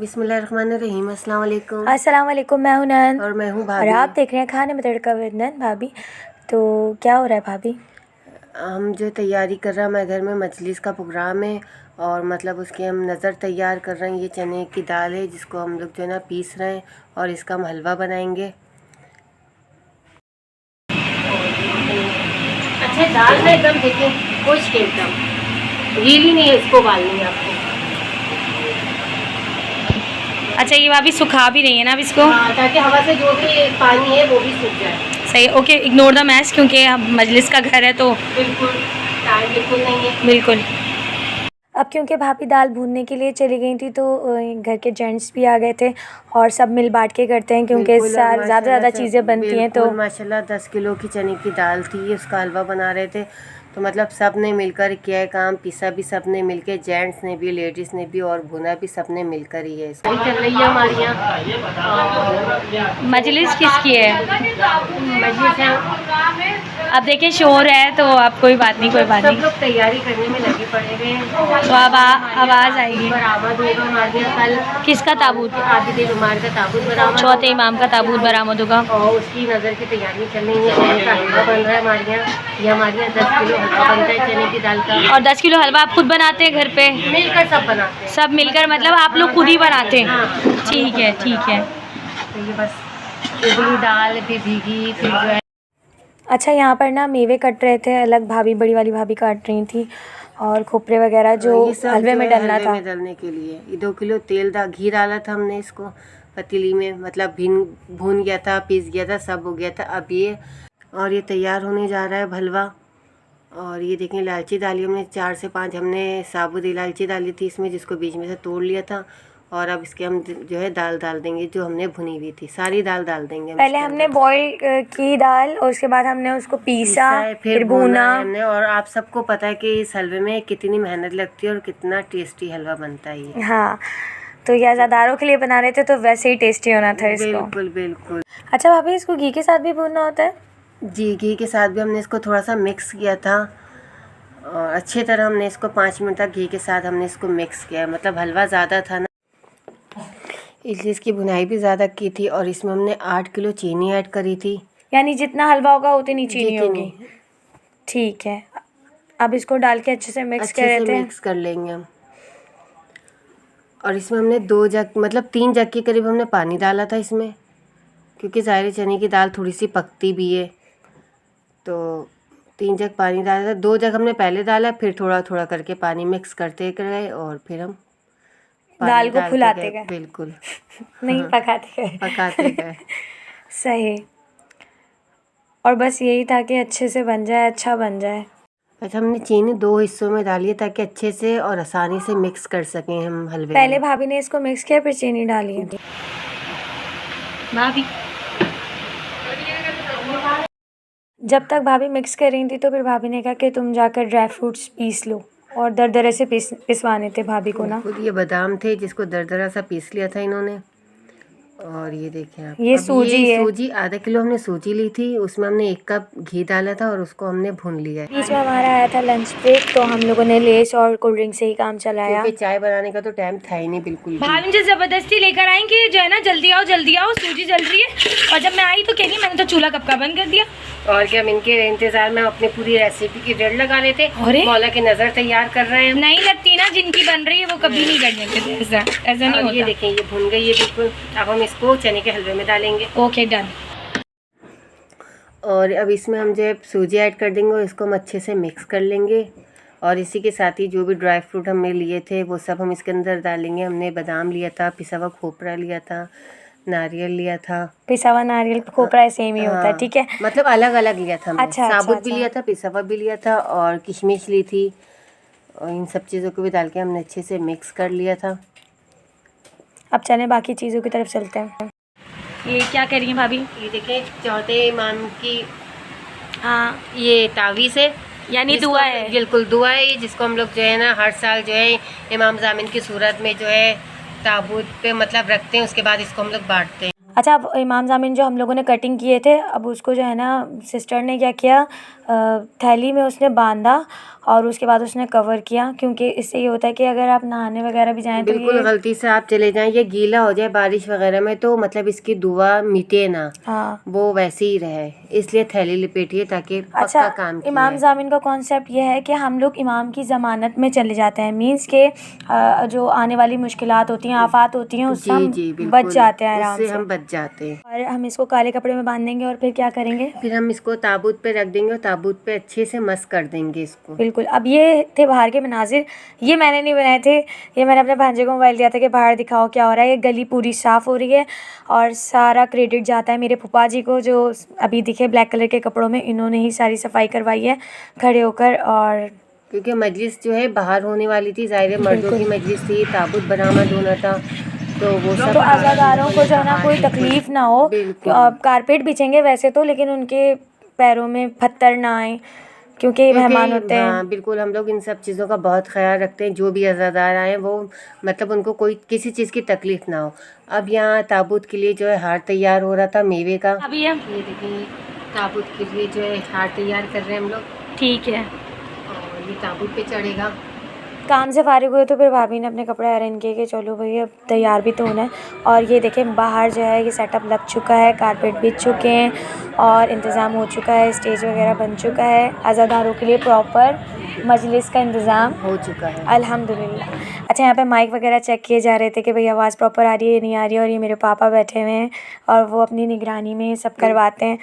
बिस्मिल्लाहिर्रहमानिर्रहीम। अस्सलाम वालेकुम। अस्सलाम वालेकुम। मैं हूं नंद और मैं हूँ और भाभी। आप देख रहे हैं खाने में तड़का विद नंद। भाभी, तो क्या हो रहा है भाभी? हम जो तैयारी कर रहे हैं, हमारे घर में मजलिस का प्रोग्राम है और मतलब उसकी हम नज़र तैयार कर रहे हैं। ये चने की दाल है जिसको हम लोग जो है ना पीस रहे हैं और इसका हम हलवा बनाएंगे। अच्छा, दाल में एकदम देखिए खुश्क एकदम गीली नहीं है, इसको उबालनी है आपको। अच्छा, ये भाभी सुखा भी रही है ना अब इसको? हाँ, ताकि हवा से जो भी पानी है वो भी सूख जाए। सही, ओके, इग्नोर द मैश, क्योंकि अब मजलिस का घर है तो बिल्कुल टाइम बिल्कुल नहीं है। बिल्कुल। अब क्योंकि भाभी दाल भूनने के लिए चली गई थी तो घर के जेंट्स भी आ गए थे और सब मिल बांट के करते हैं, क्योंकि बिल्कुल, और ज़्यादा माशाल्लाह से चीज़ें बनती हैं तो बिल्कुल माशाल्लाह 10 किलो की चने की दाल थी, उसका हलवा बना रहे थे। तो मतलब सब ने मिलकर किया है काम, पिसा भी सब ने मिलकर, जेंट्स ने भी, लेडीज़ ने भी, और भुना भी सब ने मिलकर ही है। सही चल रही है हमारे यहाँ। मजलिस किसकी है? मजलिस है। अब देखिए शोर है तो अब कोई बात नहीं, कोई बात सब नहीं। लोग तैयारी करने में लगे पड़े हुए हैं। तो अब आवाज़ आएगी। बरामद होगा हमारे यहाँ कल। किसका ताबूत? आबिद उमर का ताबूत बरामद। चौथे इमाम का ताबूत बरामद होगा और उसकी नज़र की तैयारी चल रही है। चने का हलवा बन रहा है हमारे यहाँ। ये हमारे यहाँ 10 किलो हलवा बनता है चने की दाल का। और 10 किलो हलवा आप खुद बनाते हैं घर पे? मिलकर सब बनाते हैं। सब मिलकर, मतलब आप लोग खुद ही बनाते हैं? हाँ, ठीक है, ठीक है। तो ये बस उबली दाल भी भीगी, फिर जो है। अच्छा, यहाँ पर ना मेवे कट रहे थे अलग, भाभी बड़ी वाली भाभी काट रही थी, और खोपरे वगैरह जो ये सब हलवे जो में है डलना हलवे था। में डालने के लिए ये 2 किलो घी डाला था हमने इसको पतीली में, मतलब भून गया था, पीस गया था, सब हो गया था। अब ये और ये तैयार होने जा रहा है हलवा। और ये देखें इलायची डाली हमने 4 से 5 हमने साबुत इलायची डाली थी इसमें, जिसको बीच में से तोड़ लिया था। और अब इसके हम जो है दाल डाल देंगे जो हमने भुनी हुई थी, सारी दाल डाल देंगे। पहले हमने बॉईल की दाल और उसके बाद हमने उसको पीसा, फिर भूना है हमने। और आप सबको पता है कि इस हलवे में कितनी मेहनत लगती है और कितना टेस्टी हलवा बनता है ये। हाँ, तो ये आज़ादारों के लिए बना रहे थे तो वैसे ही टेस्टी होना था इसको। बिल्कुल बिल्कुल। अच्छा भाभी, इसको घी के साथ भी भूनना होता है? जी, घी के साथ भी हमने इसको थोड़ा सा मिक्स किया था और अच्छी तरह हमने इसको 5 मिनट तक घी के साथ हमने इसको मिक्स किया। मतलब हलवा ज़्यादा था ना, इसलिए इसकी भुनाई भी ज़्यादा की थी। और इसमें हमने 8 किलो चीनी ऐड करी थी। यानी जितना हलवा होगा उतनी चीनी होगी। ठीक है, अब इसको डाल के अच्छे से मिक्स कर लेते हैं। मिक्स कर लेंगे हम। और इसमें हमने 2 जग मतलब 3 जग के करीब हमने पानी डाला था इसमें, क्योंकि ज़ाहिर चने की दाल थोड़ी सी पकती भी है, तो 3 जग पानी डाला था। 2 जग हमने पहले डाला, फिर थोड़ा थोड़ा करके पानी मिक्स करते गए और फिर हम दाल को फुलाते गए। बिल्कुल। नहीं, पकाते गए। सही। और बस यही था कि अच्छे से बन जाए, अच्छा बन जाए। अच्छा, हमने चीनी 2 हिस्सों में डाली है ताकि अच्छे से और आसानी से मिक्स कर सकें हम हलवे पहले में। भाभी ने इसको मिक्स किया, फिर चीनी डाली है। भाभी जब तक भाभी मिक्स कर रही थी तो फिर भाभी ने कहा कि तुम जाकर ड्राई फ्रूट्स पीस लो, और दरदरे से पिसवाने थे भाभी को ना। खुद ये बादाम थे जिसको दरदरा सा पीस लिया था इन्होंने। और ये देखें आप, ये अब सूजी ये है। सूजी आधा किलो हमने सूजी ली थी, उसमें हमने 1 कप घी डाला था और उसको हमने भून लिया है। बीच में हमारा आया था लंच ब्रेक, तो हम लोगों ने लेस और कोल्ड ड्रिंक से ही काम चलाया, क्योंकि चाय बनाने का तो टाइम था ही नहीं बिल्कुल भी। भाभी मुझे जबरदस्ती लेकर आई कि जो है ना जल्दी आओ, सूजी जल रही है। और जब मैं आई तो कह रही मैंने तो चूल्हा कब का बंद कर दिया। और क्या, हम इनके इंतजार में अपनी पूरी रेसिपी की डेट लगा रहे थे। मौला की नज़र तैयार कर रहे हैं। नहीं लगती ना, जिनकी बन रही है वो कभी नहीं करने देते, ऐसा नहीं होता। ये देखें ये भुन गई है बिल्कुल। अब हम इसको चने के हलवे में डालेंगे। Okay, done. और अब इसमें हम जो है सूजी ऐड कर देंगे और इसको हम अच्छे से मिक्स कर लेंगे। और इसी के साथ ही जो भी ड्राई फ्रूट हमने लिए थे वो सब हम इसके अंदर डालेंगे। हमने बादाम लिया था, पिसा हुआ खोपरा लिया था, नारियल लिया था। पिसा हुआ नारियल खोपरा सेम ही होता है, ठीक है, मतलब अलग अलग लिया था हमने। अच्छा, साबुत भी लिया था, पिसा हुआ भी लिया था, और किशमिश ली थी। और इन सब चीज़ों को भी डाल के हमने अच्छे से मिक्स कर लिया था। अब चलें बाकी चीज़ों की तरफ चलते हैं। ये क्या कह रही हैं भाभी? ये देखें चौथे इमाम की हाँ, ये तावीज़ है, यानी दुआ है। बिल्कुल दुआ है ये, जिसको हम लोग जो है ना हर साल जो है इमाम ज़ामिन की सूरत में जो है ताबूत पे मतलब रखते हैं, उसके बाद इसको हम लोग बांटते हैं। अच्छा, अब इमाम ज़ामिन जो हम लोगों ने कटिंग किए थे, अब उसको जो है ना सिस्टर ने क्या किया, थैली में उसने बांधा और उसके बाद उसने कवर किया, क्योंकि इससे ये होता है कि अगर आप नहाने वगैरह भी जाएँ तो बिल्कुल ये गलती से आप चले जाएं, ये गीला हो जाए बारिश वगैरह में तो मतलब इसकी दुआ मिटे ना, हाँ। वो वैसे ही रहे, इसलिए थैली लपेटिए ताकि पक्का अच्छा, काम किया इमाम है। ज़ामिन का कॉन्सेप्ट ये है कि हम लोग इमाम की ज़मानत में चले जाते हैं, मीन्स के जो आने वाली मुश्किलात होती हैं, आफात होती हैं, उससे जी हम जी बच बिल्कुल, जाते हैं आराम उससे से। हम बच जाते हैं। और हम इसको काले कपड़े में बांधेंगे और फिर क्या करेंगे? फिर हम इसको ताबूत पे रख देंगे और ताबूत पे अच्छे से मस्क कर देंगे इसको। बिल्कुल। अब ये थे बाहर के मनाजिर, ये मैंने नहीं बनाए थे, ये मैंने अपने भांजे को मोबाइल दिया था कि बाहर दिखाओ क्या हो रहा है। ये गली पूरी साफ़ हो रही है और सारा क्रेडिट जाता है मेरे फूफा जी को, जो अभी दिखे ब्लैक कलर के कपड़ों में, इन्होंने ही सारी सफाई करवाई है खड़े होकर। और क्योंकि मजलिस जो है बाहर होने वाली थी, ज़ाहिर है मर्दों की मजलिस थी, ताबूत बरामद होना था, तो वो सब तो अज़ादारों को जो है ना बाहर कोई बिल्कुल तकलीफ़ ना हो। बिल्कुल कारपेट बिछेंगे वैसे तो, लेकिन उनके पैरों में पत्थर ना आए, क्योंकि ये मेहमान होते हैं। हाँ बिल्कुल, हम लोग इन सब चीज़ों का बहुत ख्याल रखते हैं, जो भी अज़ादार आए वो मतलब उनको कोई किसी चीज़ की तकलीफ़ ना हो। अब यहाँ ताबूत के लिए जो है हार तैयार हो रहा था मेवे का। अभी है, ये देखिए ताबूत के लिए जो है हार तैयार कर रहे हैं हम लोग, ठीक है। और ये ताबूत पे चढ़ेगा। काम से फारिग हुए तो फिर भाभी ने अपने कपड़े आयरन किए कि चलो भाई अब तैयार भी तो होना है। और ये देखें बाहर जो है ये सेटअप लग चुका है, कारपेट बिछ चुके हैं और इंतज़ाम हो चुका है, स्टेज वगैरह बन चुका है, अज़ादारों के लिए प्रॉपर मजलिस का इंतज़ाम हो चुका है अल्हम्दुलिल्लाह। अच्छा, यहाँ पे माइक वगैरह चेक किए जा रहे थे कि भाई आवाज़ प्रॉपर आ रही है नहीं आ रही है, और ये मेरे पापा बैठे हुए हैं और वो अपनी निगरानी में सब करवाते हैं।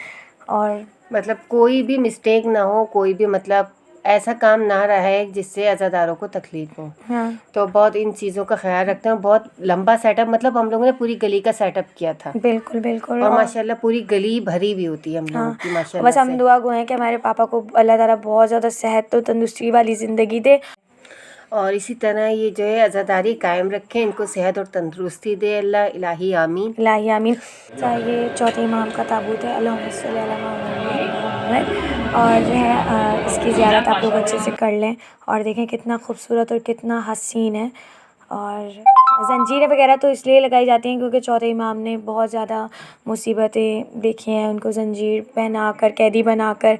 और मतलब कोई भी मिस्टेक ना हो, कोई भी मतलब ऐसा काम ना रहा है जिससे अज़ादारों को तकलीफ हो, हाँ तो बहुत इन चीज़ों का ख्याल रखते हैं। बहुत लंबा सेटअप, मतलब हम लोगों ने पूरी गली का सेटअप किया था, बिल्कुल बिल्कुल। और माशाल्लाह पूरी गली भरी हुई होती है हम लोगों की बस माशाल्लाह हम से। दुआ गो हैं कि हमारे पापा को अल्लाह ताला बहुत ज़्यादा सेहत तो तंदुरुस्ती वाली ज़िंदगी दे। और इसी तरह ये जो है अज़ादारी कायम रखें, इनको सेहत और तंदुरुस्ती दे अल्लाह, इलाही आमीन। इलाही आमीन। अच्छा, ये चौथे इमाम का ताबूत है, अल्लाहुम्मा सल्ली अला मुहम्मद। और जो है इसकी ज़ियारत आप लोग अच्छे से कर लें और देखें कितना खूबसूरत और कितना हसीन है। और ज़ंजीरें वगैरह तो इसलिए लगाई जाती हैं क्योंकि चौथे इमाम ने बहुत ज़्यादा मुसीबतें देखी हैं, उनको ज़ंजीर पहना कर कैदी बना कर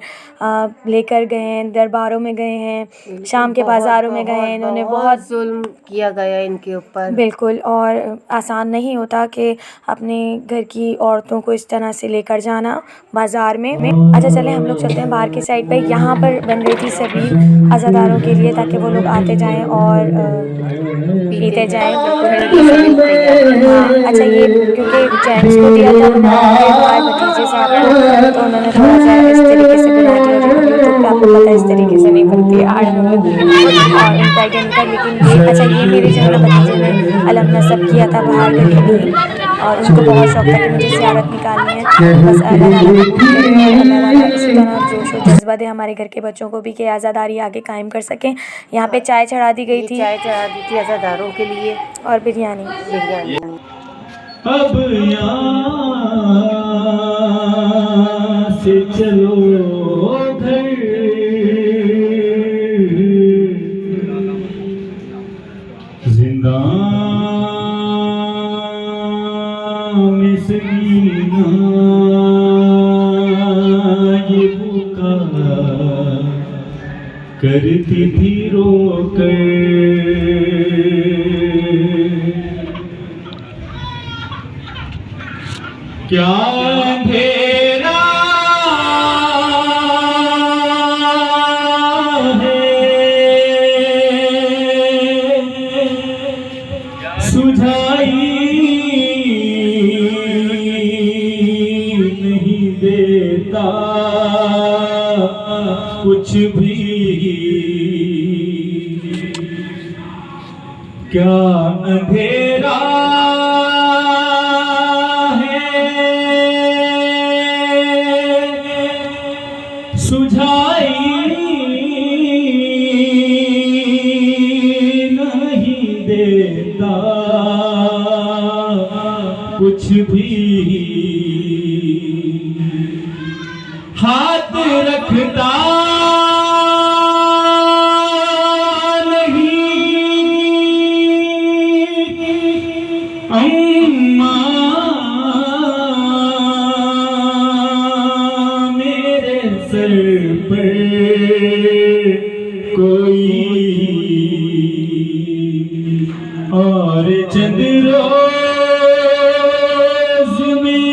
लेकर गए हैं, दरबारों में गए हैं, शाम के बाज़ारों में गए हैं, इन्होंने बहुत जुल्म किया गया इनके ऊपर। बिल्कुल। और आसान नहीं होता कि अपने घर की औरतों को इस तरह से लेकर जाना बाज़ार में। अच्छा चलें हम लोग चलते हैं बाहर की साइड पे। यहाँ पर बन रही थी सबील अज़ादारों के लिए ताकि वो लोग आते जाएं और पीते जाएं। हाँ अच्छा, ये क्योंकि जेंट्स को दिया था बनाने हमारे भतीजे साहब को, तो उन्होंने थोड़ा सा इस तरीके से बना दिया जो यूट्यूब पे आपको पता है इस तरीके से नहीं बनती और उनका आइडिया नहीं था। लेकिन ये अच्छा, ये मेरे जो है ना भतीजे ने अलम नसब किया था बाहर गली में ही, और उनको बहुत शौक था कि मुझे ज़ियारत निकालनी है। बस अल्लाह ताला कबूल करे और अल्लाह ताला इसी तरह जोश और जज्बा दे हमारे घर के बच्चों को भी कि आज़ादारी आगे कायम कर सकें। यहाँ पे चाय चढ़ा दी गई थी, चाय चढ़ा दी थी अज़ादारों के लिए, और बिरयानी। अब यहाँ से चलो घर, जिंदान में सकीना ये पुकार करती थी रोकर। क्या अंधेरा है सुझाई नहीं देता कुछ भी, क्या अंधेरा सुझाई नहीं देता कुछ भी, हाथ रखता नहीं अम्मा सर पर कोई रोज में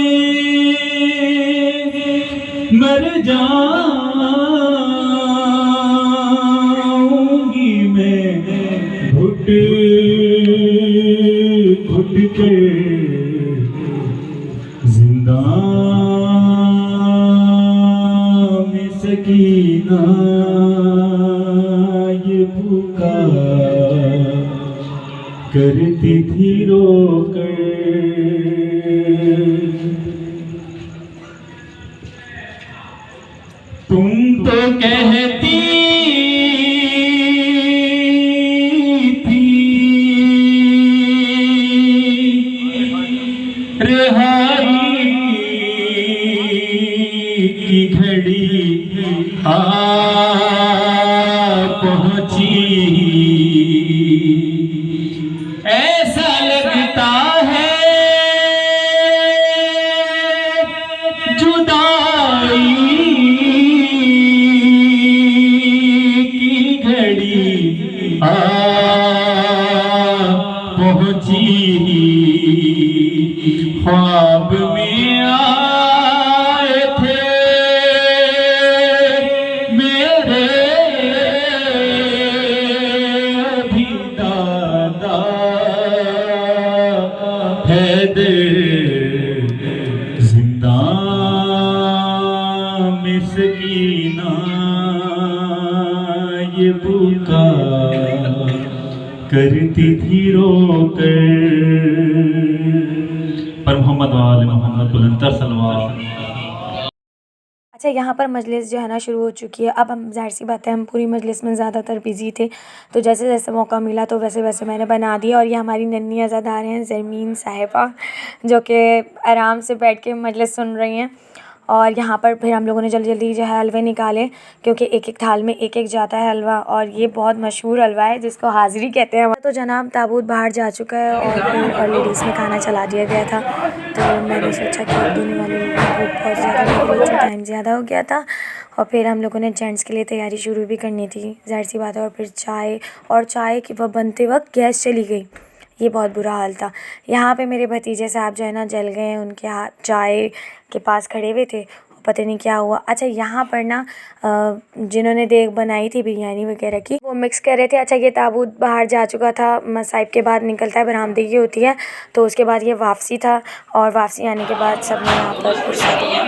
मर जाऊंगी मैं घुट घुट के जिंदा में सकीना ये पुकार करती थी रोकर। तुम तो कहती थी रिहाई की घड़ी आ पहुंची। ऐसा लगता है जुदाई की घड़ी आ पहुंची। ख्वाब में आए थे मेरे अभी दादा हैदर जिंदा में सकीना ये पुकार करती थी रोकर। पर मोहम्मद वाले मोहम्मद बुलंदर सलवार। अच्छा, यहाँ पर मजलिस जो है ना शुरू हो चुकी है। अब हम ज़ाहिर सी बात है हम पूरी मजलिस में ज़्यादातर बिज़ी थे, तो जैसे जैसे मौका मिला तो वैसे वैसे मैंने बना दिया। और ये हमारी नन्ही अज़ादार हैं ज़रमीन साहिबा, जो कि आराम से बैठ के मजलिस सुन रही हैं। और यहाँ पर फिर हम लोगों ने जल्दी जल्दी जो है हलवे निकाले, क्योंकि एक एक थाल में एक एक जाता है हलवा, और ये बहुत मशहूर हलवा है जिसको हाज़िरी कहते हैं। तो जनाब ताबूत बाहर जा चुका है और लेडीज़ में खाना चला दिया गया था। तो मैंने सोचा कि देने वाले लोगों को बहुत ज़्यादा लग रही थी, टाइम ज़्यादा हो गया था। और फिर हम लोगों ने जेंट्स के लिए तैयारी शुरू भी करनी थी, ज़ाहिर सी बात है। और फिर चाय की वह बनते वक्त गैस चली गई, ये बहुत बुरा हाल था। यहाँ पे मेरे भतीजे साहब जो है ना जल गए हैं, उनके हाथ चाय के पास खड़े हुए थे, पता नहीं क्या हुआ। अच्छा, यहाँ पर ना जिन्होंने देग बनाई थी बिरयानी वगैरह की, वो मिक्स कर रहे थे। अच्छा, ये ताबूत बाहर जा चुका था, मसाइब के बाद निकलता है, बरामदगी होती है, तो उसके बाद ये वापसी था। और वापसी आने के बाद सब ने यहाँ पर फुर्सत दिया।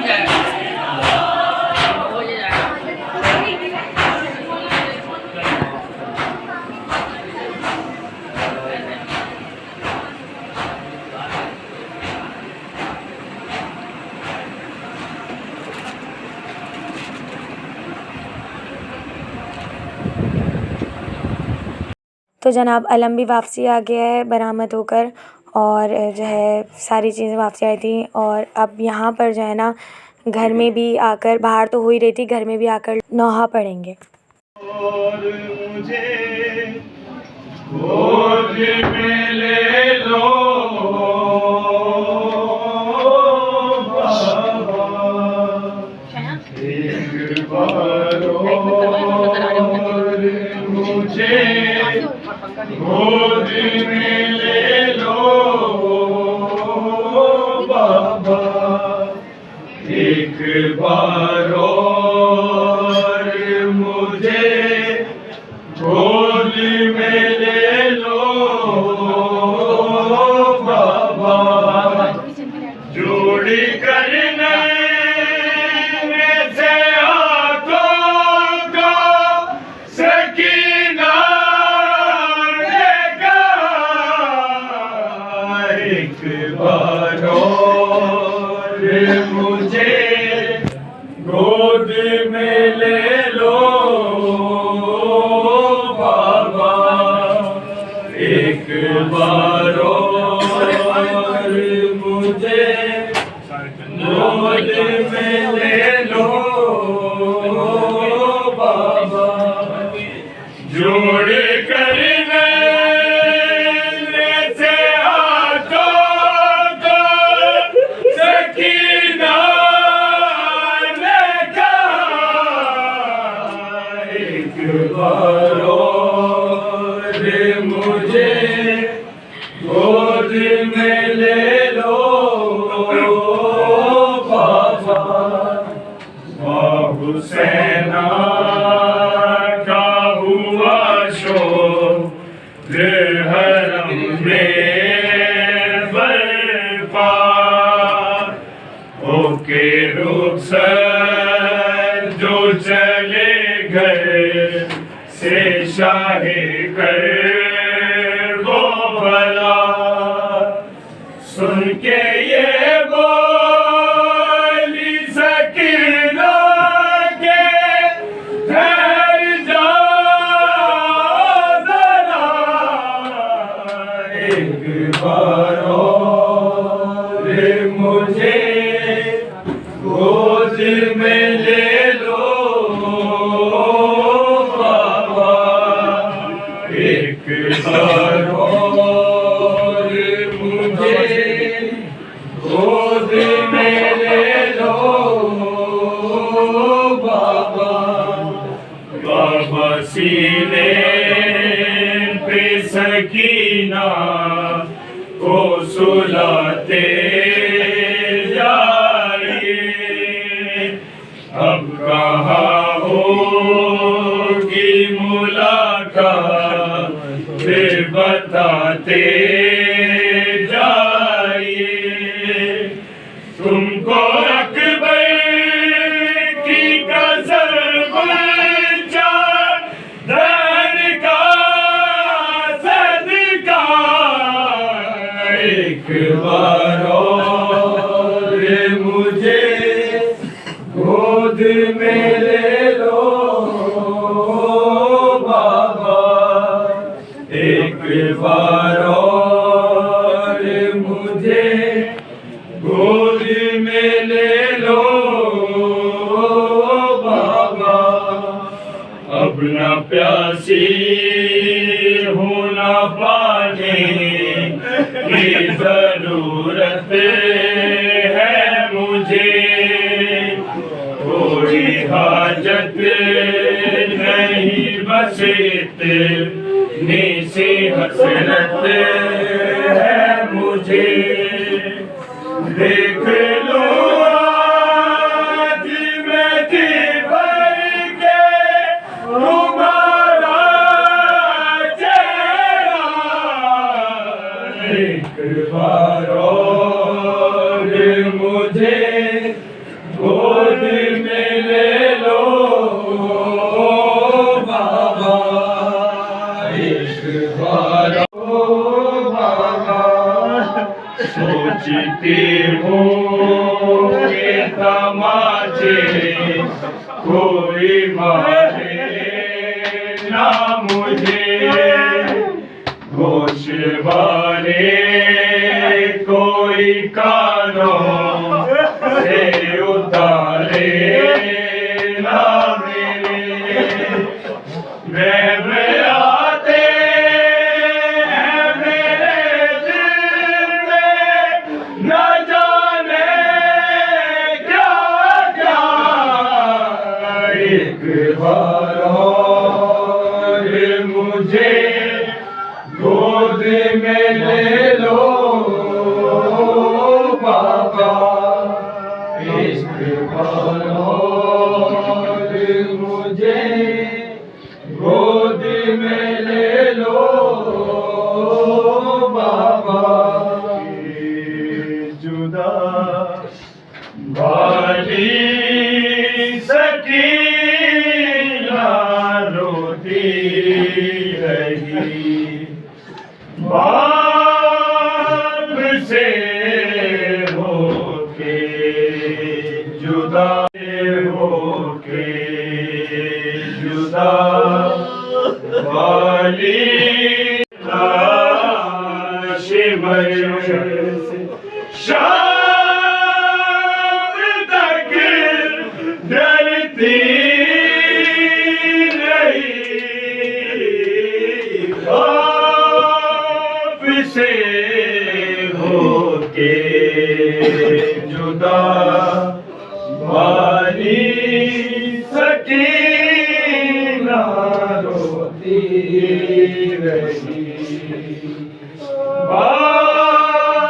तो जनाब अलम भी वापसी आ गया है बरामद होकर, और जो है सारी चीज़ें वापसी आई थी। और अब यहाँ पर जो है ना घर में भी आकर, बाहर तो हो ही रही थी, घर में भी आकर नौहा पढ़ेंगे। और मुझे गोद में ले लो बाबा, एक बार और मुझे गोद में ले लो बाबा, एक बार और मुझे गोद में ले लो बाबा, जोड़ी करने से हाथों को सकीना देगा, एक बार और मुझे गोद में ले लो बाबा, एक बार और मुझे गोद में ले लो बाबा, जोड़ करने से हाथों को सकीना ने कहा, में ले लो बाबा, हुसैना का हुआ शोर हरम में बर्पा, ओके रुखसर जो चले गए से शाहे कर वो भला, सुन के ये बोली सकीना के ठहर जाओ जरा, एक बार और मुझे गोद में ले लो बाबा, एक बार और मुझे गोद में ले लो बाबा, बाबा सीने पे सकीना को सुलाते जाइए, अब कहाँ होगी मुलाकात बताते जाइए, तुमको अकबर की कसर चादर का सदका, एक बार और मुझे गोद में ले लो बाबा, एक बार और मुझे गोद में ले लो बाबा, अब न प्यासी हूँ न पानी की जरूरत है मुझे, कोई हाजत नहीं बस इतनी सी हसरत है मुझे, देख लो आज मैं जी भर के तुम्हारा चेहरा, एक बार और मुझे गोद में ले लो बाबा, एक बार ओ बाबा, सोचती हूँ के तमाचे कोई मारे ना मुझे, होश वाले कोई कानों से उतारे ना मेरे आते हैं मेरे दिल में न जाने क्या क्या, एक बार और मुझे गोद में ले लो बाबा, एक बार और मुझे गोद में ले लो बाबा, जुदा वाली सकीना रोती रही, बाप से होके जुदा होके जुदा वाली शिवर शाम तक डरती रही, बाप से होके जुदा वाली सकीना रोती रही, बाप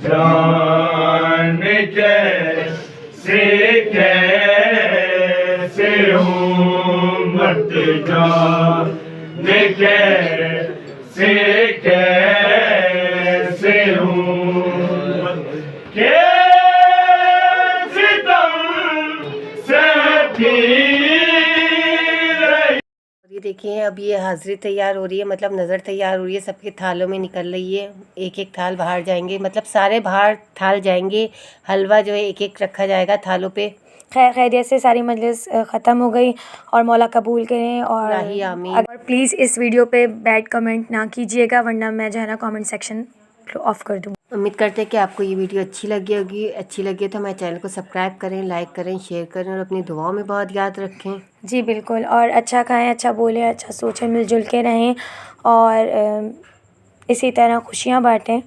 जाने कैसे कैसे हूँ मत जाने कैसे कैसे हूँ कैसे तुम सहती रही। ये देखिए अब ये हाज़िरी तैयार हो रही है, मतलब नज़र तैयार हो रही है, सबके थालों में निकल रही है। एक एक थाल बाहर जाएंगे, मतलब सारे बाहर थाल जाएंगे। हलवा जो है एक एक रखा जाएगा थालों पे। खैरियत से सारी मजलिस ख़त्म हो गई और मौला कबूल करें। और इलाही आमीन। और प्लीज़ इस वीडियो पे बैड कमेंट ना कीजिएगा, वरना मैं जो है ना कमेंट सेक्शन ऑफ कर दूँ। उम्मीद करते हैं कि आपको ये वीडियो अच्छी लगी होगी। अच्छी लगी है तो हमारे चैनल को सब्सक्राइब करें, लाइक करें, शेयर करें और अपनी दुआओं में बहुत याद रखें। जी बिल्कुल, और अच्छा खाएं, अच्छा बोलें, अच्छा सोचें, मिलजुल के रहें और इसी तरह खुशियाँ बांटें।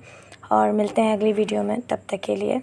और मिलते हैं अगली वीडियो में, तब तक के लिए